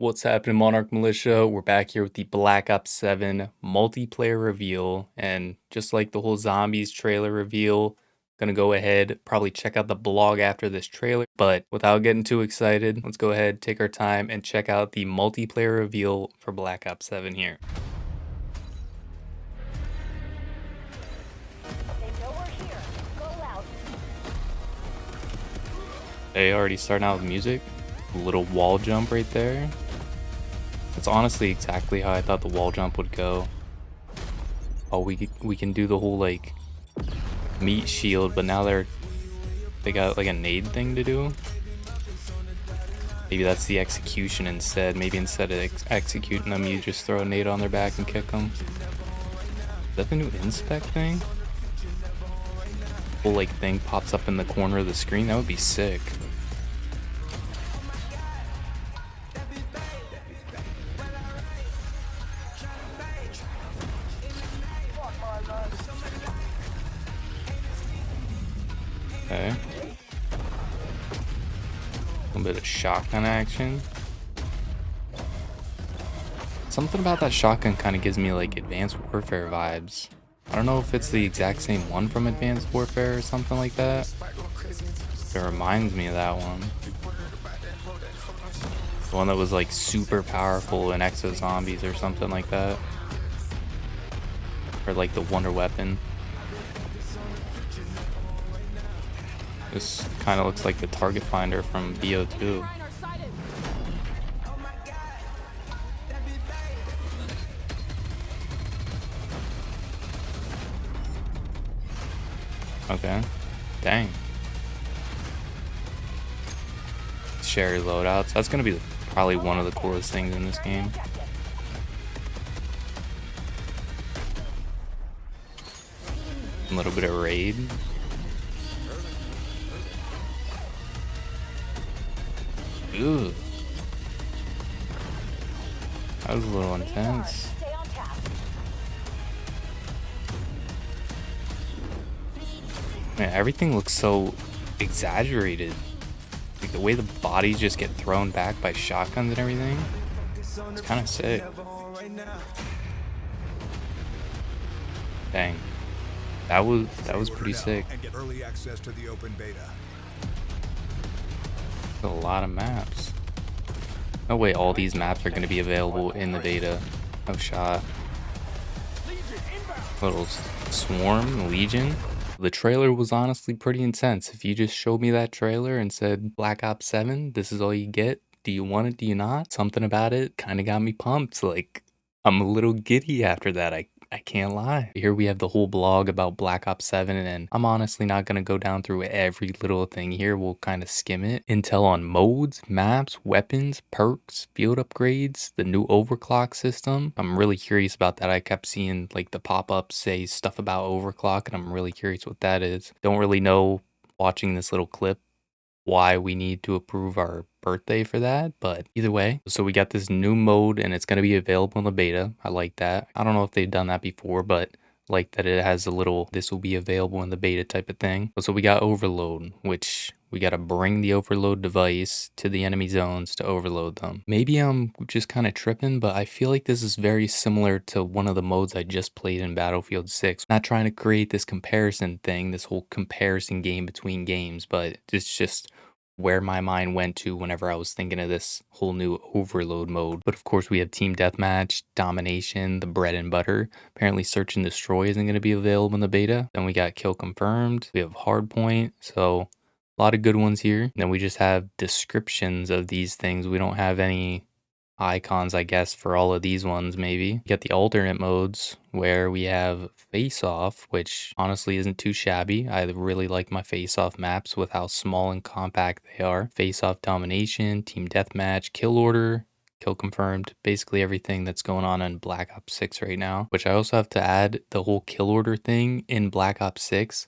What's happening, Monarch Militia? We're back here with the Black Ops 7 multiplayer reveal, and just like the whole zombies trailer reveal, gonna go ahead, probably check out the blog after this trailer, but without getting too excited, let's go ahead, take our time, and check out the multiplayer reveal for Black Ops 7 here. They know we're here. Go out. They already starting out with music. A little wall jump right there. It's honestly exactly how I thought the wall jump would go. Oh, we can do the whole like meat shield, but now they got like a nade thing to do. Maybe that's the execution instead. Maybe instead of executing them, you just throw a nade on their back and kick them. Is that the new inspect thing? Whole like thing pops up in the corner of the screen. That would be sick. Okay. A little bit of shotgun action. Something about that shotgun kind of gives me like Advanced Warfare vibes. I don't know if it's the exact same one from Advanced Warfare or something like that. It reminds me of that one. The one that was like super powerful in Exo Zombies or something like that. Or like the Wonder Weapon. This kind of looks like the target finder from BO2. Okay. Dang. Sherry loadouts. That's gonna be probably one of the coolest things in this game. A little bit of raid. Ooh. That was a little intense. Man, everything looks so exaggerated. Like the way the bodies just get thrown back by shotguns and everything. It's kind of sick. Dang. That was pretty sick. A lot of maps. No way all these maps are going to be available in the beta. No shot. Little swarm, legion. The trailer was honestly pretty intense. If you just showed me that trailer and said Black Ops 7, this is all you get. Do you want it? Do you not? Something about it kind of got me pumped. Like, I'm a little giddy after that. I can't lie. Here we have the whole blog about Black Ops 7, and I'm honestly not going to go down through every little thing here. We'll kind of skim it. Intel on modes, maps, weapons, perks, field upgrades, the new overclock system. I'm really curious about that. I kept seeing like the pop-ups say stuff about overclock, and I'm really curious what that is. Don't really know, watching this little clip, why we need to approve our birthday for that, but either way. So we got this new mode and it's going to be available in the beta. I like that. I don't know if they've done that before, but like that it has a little this will be available in the beta type of thing. So we got overload, which we got to bring the overload device to the enemy zones to overload them. Maybe I'm just kind of tripping, but I feel like this is very similar to one of the modes I just played in Battlefield 6. Not trying to create this comparison thing, this whole comparison game between games, but it's just where my mind went to whenever I was thinking of this whole new overload mode. But of course we have team deathmatch, domination, the bread and butter. Apparently search and destroy isn't going to be available in the beta. Then we got kill confirmed. We have hardpoint. So a lot of good ones here. Then we just have descriptions of these things. We don't have any icons, I guess, for all of these ones. Maybe we got the alternate modes where we have face off, which honestly isn't too shabby. I really like my face off maps with how small and compact they are. Face off domination, team deathmatch, kill order, kill confirmed, basically everything that's going on in Black Ops 6 right now. Which I also have to add, the whole kill order thing in Black Ops 6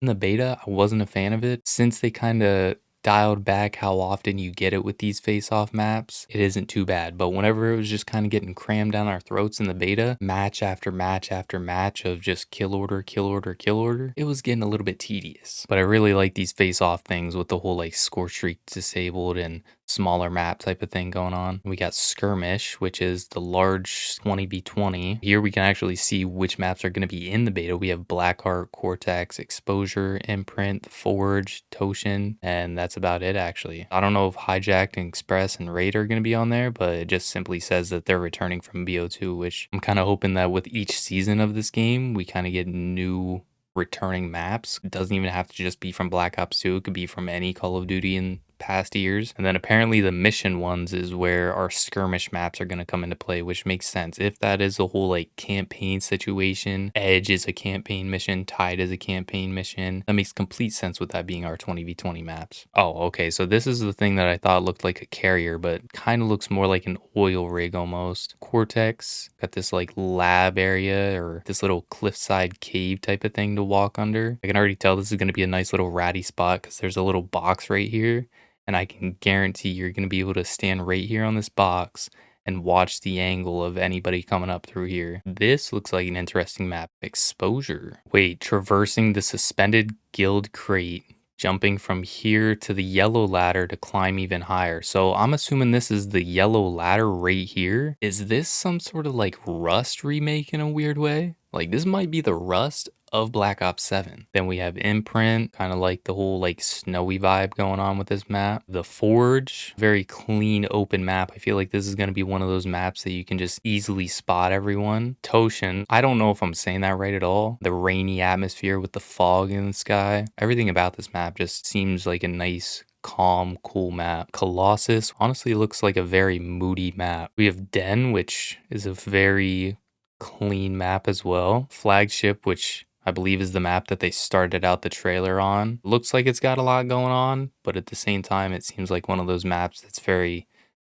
in the beta, I wasn't a fan of it. Since they kind of dialed back how often you get it with these face-off maps, it isn't too bad. But whenever it was just kind of getting crammed down our throats in the beta, match after match after match of just kill order, kill order, kill order, it was getting a little bit tedious. But I really like these face-off things with the whole like score streak disabled and smaller map type of thing going on. We got Skirmish, which is the large 20v20. Here we can actually see which maps are going to be in the beta. We have Blackheart, Cortex, Exposure, Imprint, Forge, Toshin, and that's about it actually. I don't know if Hijacked and Express and Raid are going to be on there, but it just simply says that they're returning from BO2, which I'm kind of hoping that with each season of this game, we kind of get new returning maps. It doesn't even have to just be from Black Ops 2. It could be from any Call of Duty in past years. And then apparently the mission ones is where our skirmish maps are going to come into play, which makes sense. If that is the whole like campaign situation, Edge is a campaign mission, Tide is a campaign mission, that makes complete sense with that being our 20v20 maps. Oh, okay. So this is the thing that I thought looked like a carrier, but kind of looks more like an oil rig almost. Cortex got this like lab area or this little cliffside cave type of thing to walk under. I can already tell this is going to be a nice little ratty spot because there's a little box right here. And I can guarantee you're going to be able to stand right here on this box and watch the angle of anybody coming up through here. This looks like an interesting map. Exposure. Wait, traversing the suspended guild crate. Jumping from here to the yellow ladder to climb even higher. So I'm assuming this is the yellow ladder right here. Is this some sort of like Rust remake in a weird way? Like this might be the Rust of Black Ops 7. Then we have Imprint, kind of like the whole like snowy vibe going on with this map. The Forge, very clean open map. I feel like this is going to be one of those maps that you can just easily spot everyone. Toshin, I don't know if I'm saying that right at all. The rainy atmosphere with the fog in the sky. Everything about this map just seems like a nice calm, cool map. Colossus honestly looks like a very moody map. We have Den, which is a very clean map as well. Flagship, which I believe is the map that they started out the trailer on. Looks like it's got a lot going on, but at the same time, it seems like one of those maps that's very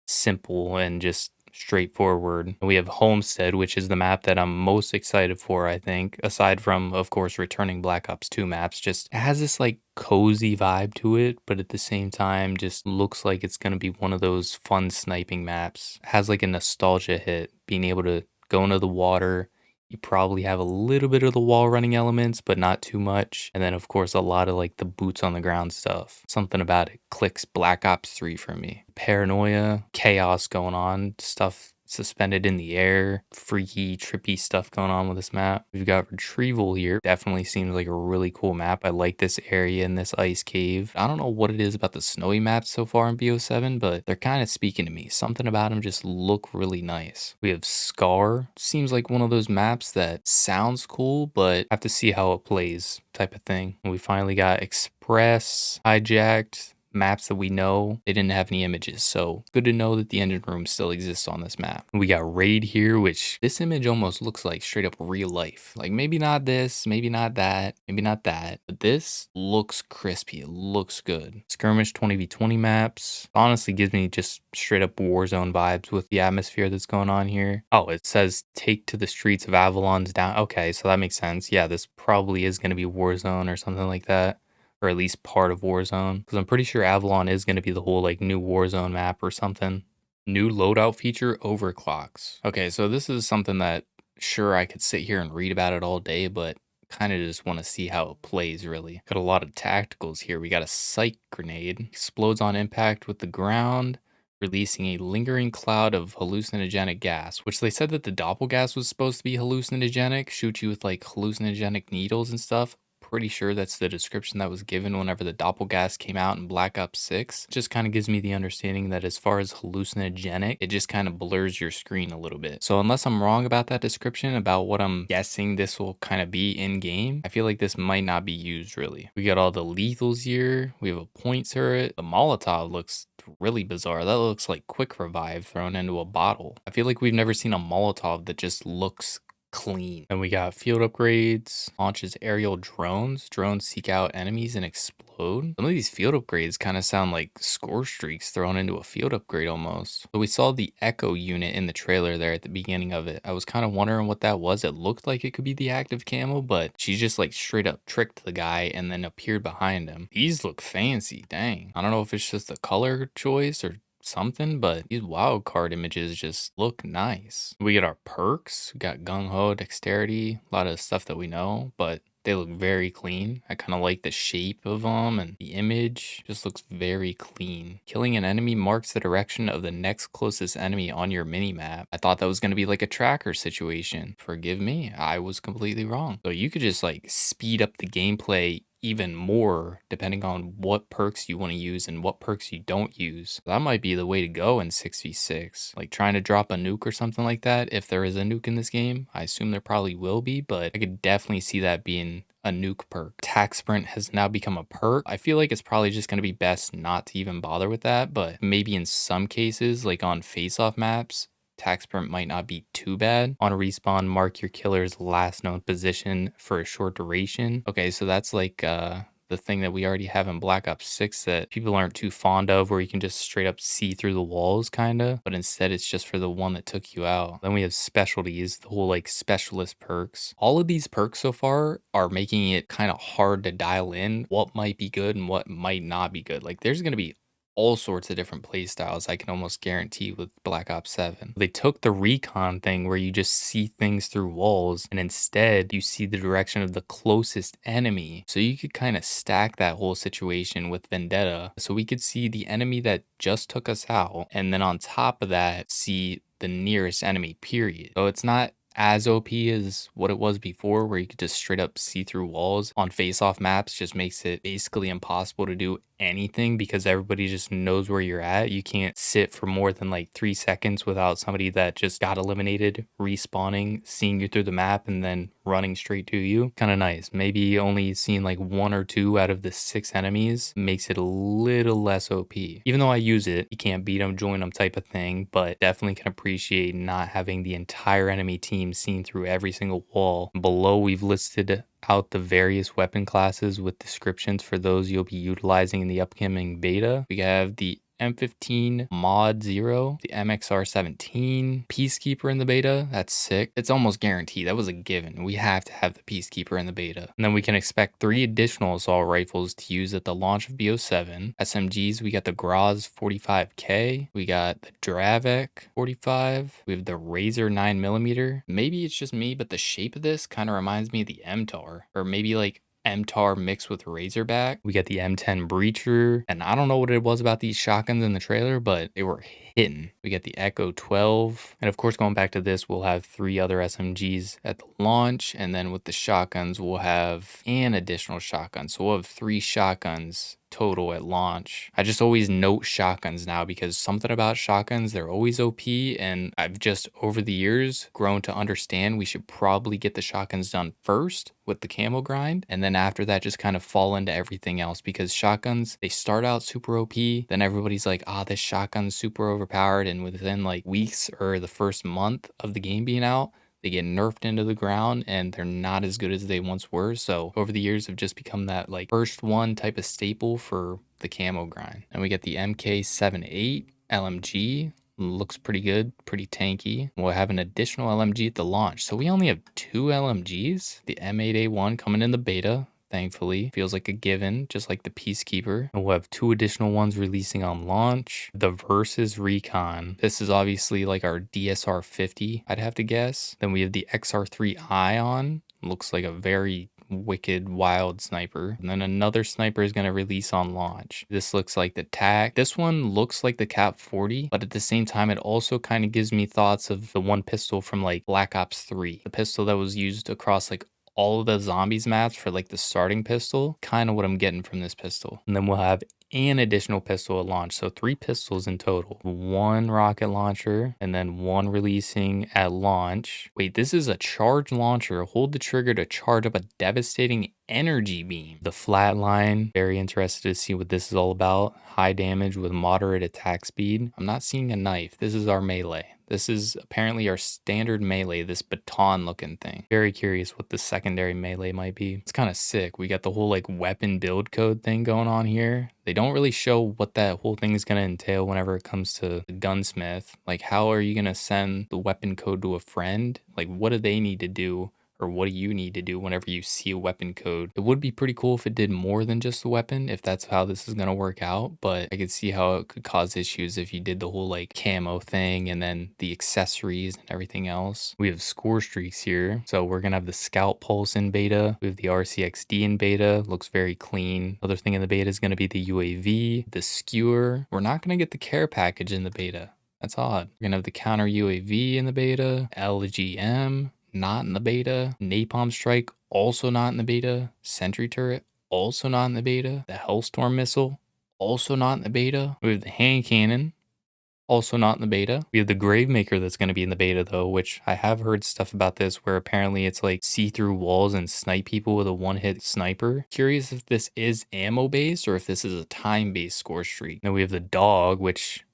simple and just straightforward. We have Homestead, which is the map that I'm most excited for, I think, aside from, of course, returning Black Ops 2 maps. Just it has this like cozy vibe to it, but at the same time, just looks like it's going to be one of those fun sniping maps. It has like a nostalgia hit, being able to go into the water. You probably have a little bit of the wall running elements, but not too much. And then, of course, a lot of like the boots on the ground stuff. Something about it clicks Black Ops 3 for me. Paranoia, chaos going on, stuff suspended in the air, freaky, trippy stuff going on with this map. We've got Retrieval here. Definitely seems like a really cool map. I like this area in this ice cave. I don't know what it is about the snowy maps so far in BO7, but they're kind of speaking to me. Something about them just look really nice. We have Scar. Seems like one of those maps that sounds cool, but have to see how it plays type of thing. And we finally got Express, Hijacked, maps that we know. They didn't have any images, so good to know that the engine room still exists on this map. We got Raid here, which this image almost looks like straight up real life. Like maybe not this, maybe not that, maybe not that, but this looks crispy. It looks good. Skirmish 20v20 maps honestly gives me just straight up Warzone vibes with the atmosphere that's going on here. Oh, it says take to the streets of Avalon's down. Okay, so that makes sense. Yeah, this probably is going to be Warzone or something like that, or at least part of Warzone, because I'm pretty sure Avalon is going to be the whole like new Warzone map or something. New loadout feature, overclocks. Okay, so this is something that sure I could sit here and read about it all day, but kind of just want to see how it plays really. Got a lot of tacticals here. We got a psych grenade, explodes on impact with the ground, releasing a lingering cloud of hallucinogenic gas, which they said that the doppelgas was supposed to be hallucinogenic, shoot you with like hallucinogenic needles and stuff. Pretty sure that's the description that was given whenever the doppelgas came out in Black Ops 6. Just kind of gives me the understanding that as far as hallucinogenic, it just kind of blurs your screen a little bit. So unless I'm wrong about that description, about what I'm guessing this will kind of be in game, I feel like this might not be used really. We got all the lethals here. We have a point turret. The Molotov looks really bizarre. That looks like quick revive thrown into a bottle. I feel like we've never seen a Molotov that just looks clean. And we got field upgrades, launches aerial drones. Drones seek out enemies and explode. Some of these field upgrades kind of sound like score streaks thrown into a field upgrade almost. So we saw the Echo unit in the trailer there at the beginning of it. I was kind of wondering what that was. It looked like it could be the active camo, but she just like straight up tricked the guy and then appeared behind him. These look fancy, dang. I don't know if it's just the color choice or something, but these wild card images just look nice. We get our perks. We got gung ho, dexterity, a lot of stuff that we know, but They look very clean. I kind of like the shape of them, and the image just looks very clean. Killing an enemy marks the direction of the next closest enemy on your mini-map. I thought that was going to be like a tracker situation. Forgive me, I was completely wrong. So you could just like speed up the gameplay even more depending on what perks you want to use and what perks you don't use. That might be the way to go in 6v6. Like trying to drop a nuke or something like that. If there is a nuke in this game, I assume there probably will be, but I could definitely see that being a nuke perk. Attack sprint has now become a perk. I feel like it's probably just going to be best not to even bother with that, but maybe in some cases, like on face-off maps, attack sprint might not be too bad. On a respawn, mark your killer's last known position for a short duration. Okay, so that's like the thing that we already have in Black Ops 6 that people aren't too fond of, where you can just straight up see through the walls kind of, but instead it's just for the one that took you out. Then we have specialties, the whole like specialist perks. All of these perks so far are making it kind of hard to dial in what might be good and what might not be good. Like there's going to be all sorts of different play styles, I can almost guarantee, with Black Ops 7. They took the recon thing where you just see things through walls, and instead you see the direction of the closest enemy. So you could kind of stack that whole situation with Vendetta. So we could see the enemy that just took us out, and then on top of that, see the nearest enemy, period. So it's not as OP as what it was before, where you could just straight up see through walls. On face-off maps just makes it basically impossible to do anything because everybody just knows where you're at. You can't sit for more than like 3 seconds without somebody that just got eliminated respawning, seeing you through the map, and then running straight to you. Kind of nice. Maybe only seeing like 1 or 2 out of the 6 enemies makes it a little less OP. Even though I use it, you can't beat them, join them type of thing, but definitely can appreciate not having the entire enemy team seen through every single wall. Below, we've listed out the various weapon classes with descriptions for those you'll be utilizing in the upcoming beta. We have the M15 Mod 0, the MXR 17, Peacekeeper in the beta. That's sick. It's almost guaranteed. That was a given. We have to have the Peacekeeper in the beta. And then we can expect 3 additional assault rifles to use at the launch of BO7. SMGs, we got the Graz 45K. We got the Dravek 45. We have the Razor 9mm. Maybe it's just me, but the shape of this kind of reminds me of the MTAR. Or maybe like MTAR mixed with Razorback. We got the M10 Breacher, and I don't know what it was about these shotguns in the trailer, but they were hitting. We got the Echo 12, and of course, going back to this, we'll have 3 other SMGs at the launch, and then with the shotguns, we'll have an additional shotgun. So we'll have 3 shotguns total at launch. I just always note shotguns now because something about shotguns, they're always OP, and I've just over the years grown to understand we should probably get the shotguns done first with the camo grind, and then after that just kind of fall into everything else, because shotguns, they start out super OP, then everybody's like, this shotgun's super overpowered, and within like weeks or the first month of the game being out, they get nerfed into the ground and they're not as good as they once were. So over the years have just become that like first one type of staple for the camo grind. And we get the MK78 LMG. Looks pretty good, pretty tanky. We'll have an additional LMG at the launch. So we only have 2 LMGs. The M8A1 coming in the beta, thankfully. Feels like a given, just like the Peacekeeper. And we'll have 2 additional ones releasing on launch. The Versus Recon. This is obviously like our DSR 50, I'd have to guess. Then we have the XR3 Ion. Looks like a very wicked wild sniper. And then another sniper is going to release on launch. This looks like the TAC. This one looks like the Cap 40, but at the same time it also kind of gives me thoughts of the one pistol from like Black Ops 3, the pistol that was used across like all of the zombies maps for like the starting pistol. Kind of what I'm getting from this pistol. And then we'll have an additional pistol at launch, so 3 pistols in total. 1 rocket launcher and then 1 releasing at launch. Wait, this is a charge launcher. Hold the trigger to charge up a devastating energy beam. The flatline, very interested to see what this is all about. High damage with moderate attack speed. I'm not seeing a knife. This is our melee. This is apparently our standard melee, this baton looking thing. Very curious what the secondary melee might be. It's kind of sick. We got the whole like weapon build code thing going on here. They don't really show what that whole thing is going to entail whenever it comes to the gunsmith. Like, how are you going to send the weapon code to a friend? Like, what do they need to do? or what do you need to do whenever you see a weapon code? It would be pretty cool if it did more than just the weapon, if that's how this is going to work out, but I could see how it could cause issues if you did the whole like camo thing and then the accessories and everything else. We have score streaks here. So we're going to have the Scout Pulse in beta. We have the RCXD in beta. Looks very clean. Other thing in the beta is going to be the UAV, the skewer. We're not going to get the care package in the beta. That's odd. We're gonna have the counter UAV in the beta, LGM, not in the beta, Napalm Strike, also not in the beta, Sentry Turret, also not in the beta, the Hellstorm Missile, also not in the beta. We have the Hand Cannon, also not in the beta. We have the Gravemaker that's going to be in the beta though, which I have heard stuff about this where apparently it's like see through walls and snipe people with a one-hit sniper. Curious if this is ammo based or if this is a time based score streak. Then we have the Dog, which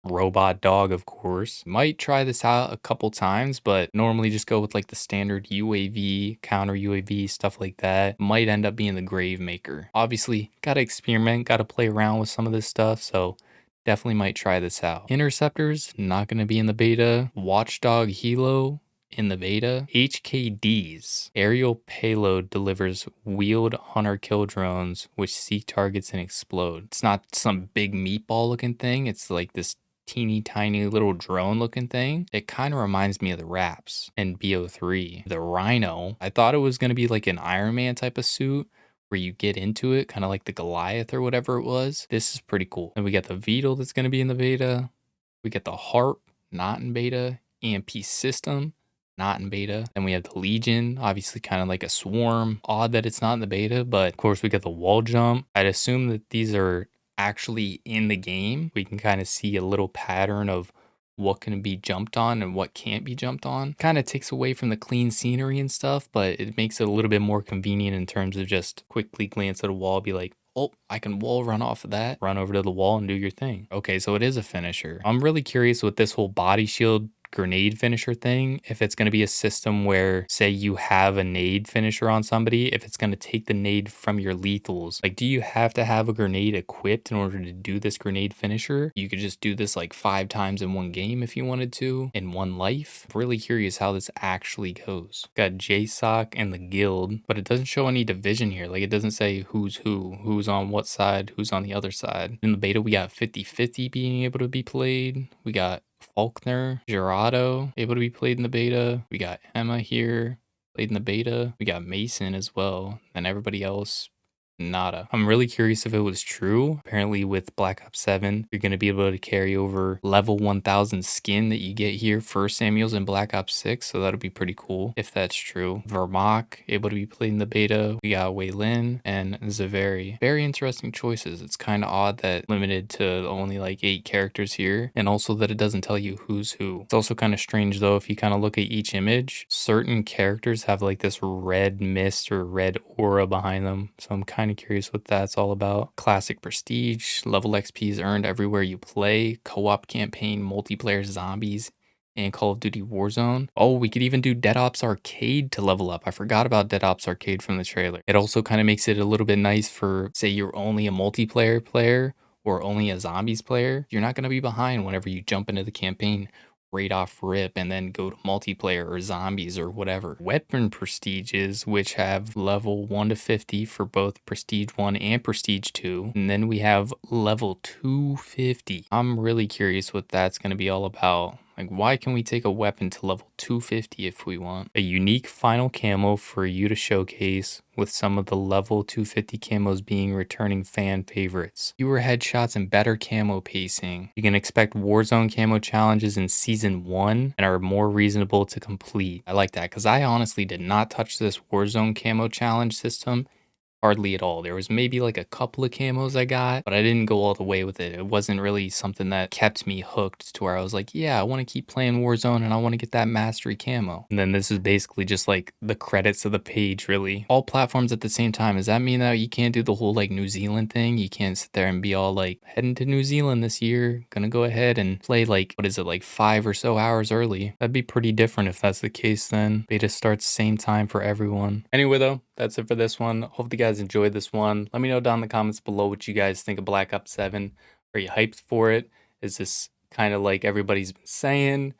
robot dog, of course. Might try this out a couple times, but normally just go with like the standard UAV, counter UAV, stuff like that. Might end up being the Gravemaker. Obviously, gotta experiment, gotta play around with some of this stuff, so definitely might try this out. Interceptors, not gonna be in the beta. Watchdog Helo, in the beta. HKDs. Aerial payload delivers wheeled hunter kill drones which seek targets and explode. It's not some big meatball looking thing. It's like this teeny tiny little drone looking thing. It kind of reminds me of the Raps and BO3. The Rhino, I thought it was going to be like an Iron Man type of suit where you get into it, kind of like the Goliath or whatever it was. This is pretty cool. And we got the Beetle that's going to be in the beta. We got the Harp, not in beta. EMP System, not in beta. Then we have the Legion, obviously kind of like a swarm. Odd that it's not in the beta, but of course we got the Wall Jump. I'd assume that these are actually in the game. We can kind of see a little pattern of what can be jumped on and what can't be jumped on. Kind of takes away from the clean scenery and stuff, but it makes it a little bit more convenient in terms of just quickly glance at a wall, be like, oh, I can wall run off of that, run over to the wall and do your thing. Okay, so it is a finisher. I'm really curious with this whole body shield grenade finisher thing, if it's going to be a system where, say you have a nade finisher on somebody, if it's going to take the nade from your lethals. Like, do you have to have a grenade equipped in order to do this grenade finisher? You could just do this like 5 times in one game if you wanted to, in one life. I'm really curious how this actually goes. Got JSOC and the guild, but it doesn't show any division here. Like, it doesn't say who's who's on what side, who's on the other side. In the beta, we got 50-50 being able to be played. We got Faulkner, Gerardo, able to be played in the beta. We got Emma here, played in the beta. We got Mason as well. And everybody else, nada. I'm really curious if it was true. Apparently with Black Ops 7, you're going to be able to carry over level 1000 skin that you get here for Samuels in Black Ops 6. So that'll be pretty cool if that's true. Vermach, able to be played in the beta. We got Wei Lin and Zaveri. Very interesting choices. It's kind of odd that limited to only like 8 characters here. And also that it doesn't tell you who's who. It's also kind of strange though, if you kind of look at each image, certain characters have like this red mist or red aura behind them. So I'm kind of curious what that's all about. Classic prestige, level XP is earned everywhere you play, co-op campaign, multiplayer zombies, and Call of Duty Warzone. Oh, we could even do Dead Ops Arcade to level up. I forgot about Dead Ops Arcade from the trailer. It also kind of makes it a little bit nice for, say you're only a multiplayer player or only a zombies player. You're not going to be behind whenever you jump into the campaign right off rip and then go to multiplayer or zombies or whatever. Weapon prestiges, which have level 1 to 50 for both prestige 1 and prestige 2. And then we have level 250. I'm really curious what that's going to be all about. Like, why can we take a weapon to level 250 if we want? A unique final camo for you to showcase, with some of the level 250 camos being returning fan favorites. Fewer headshots and better camo pacing. You can expect Warzone camo challenges in Season 1 and are more reasonable to complete. I like that because I honestly did not touch this Warzone camo challenge system hardly at all. There was maybe like a couple of camos I got, but I didn't go all the way with it. It wasn't really something that kept me hooked to where I was like, yeah, I want to keep playing Warzone and I want to get that mastery camo. And then this is basically just like the credits of the page, really. All platforms at the same time. Does that mean that you can't do the whole like New Zealand thing? You can't sit there and be all like, heading to New Zealand this year, gonna go ahead and play like, what is it, like 5 or so hours early? That'd be pretty different if that's the case then. Beta starts same time for everyone. Anyway though, that's it for this one. Hope you guys enjoyed this one. Let me know down in the comments below what you guys think of Black Ops 7. Are you hyped for it? Is this kind of like everybody's been saying?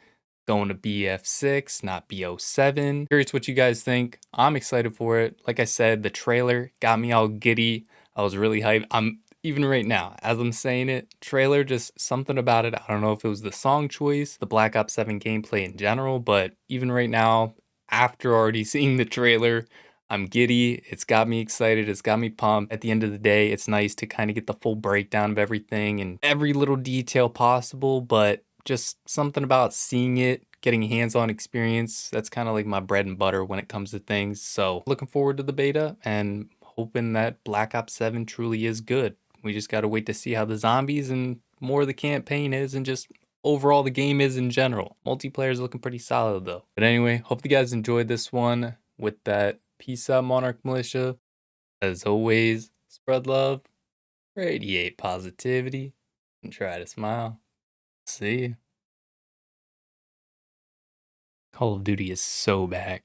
going to BF6, not BO7. Curious what you guys think. I'm excited for it. Like I said, the trailer got me all giddy. I was really hyped. I'm even right now, as I'm saying it, trailer, just something about it. I don't know if it was the song choice, the Black Ops 7 gameplay in general, but even right now, after already seeing the trailer, I'm giddy. It's got me excited. It's got me pumped. At the end of the day, it's nice to kind of get the full breakdown of everything and every little detail possible, but just something about seeing it, getting hands-on experience, that's kind of like my bread and butter when it comes to things. So looking forward to the beta and hoping that Black Ops 7 truly is good. We just got to wait to see how the zombies and more of the campaign is and just overall the game is in general. Multiplayer is looking pretty solid though. But anyway, hope you guys enjoyed this one. With that, peace out, Monarch Militia. As always, spread love, radiate positivity, and try to smile. See ya. Call of Duty is so back.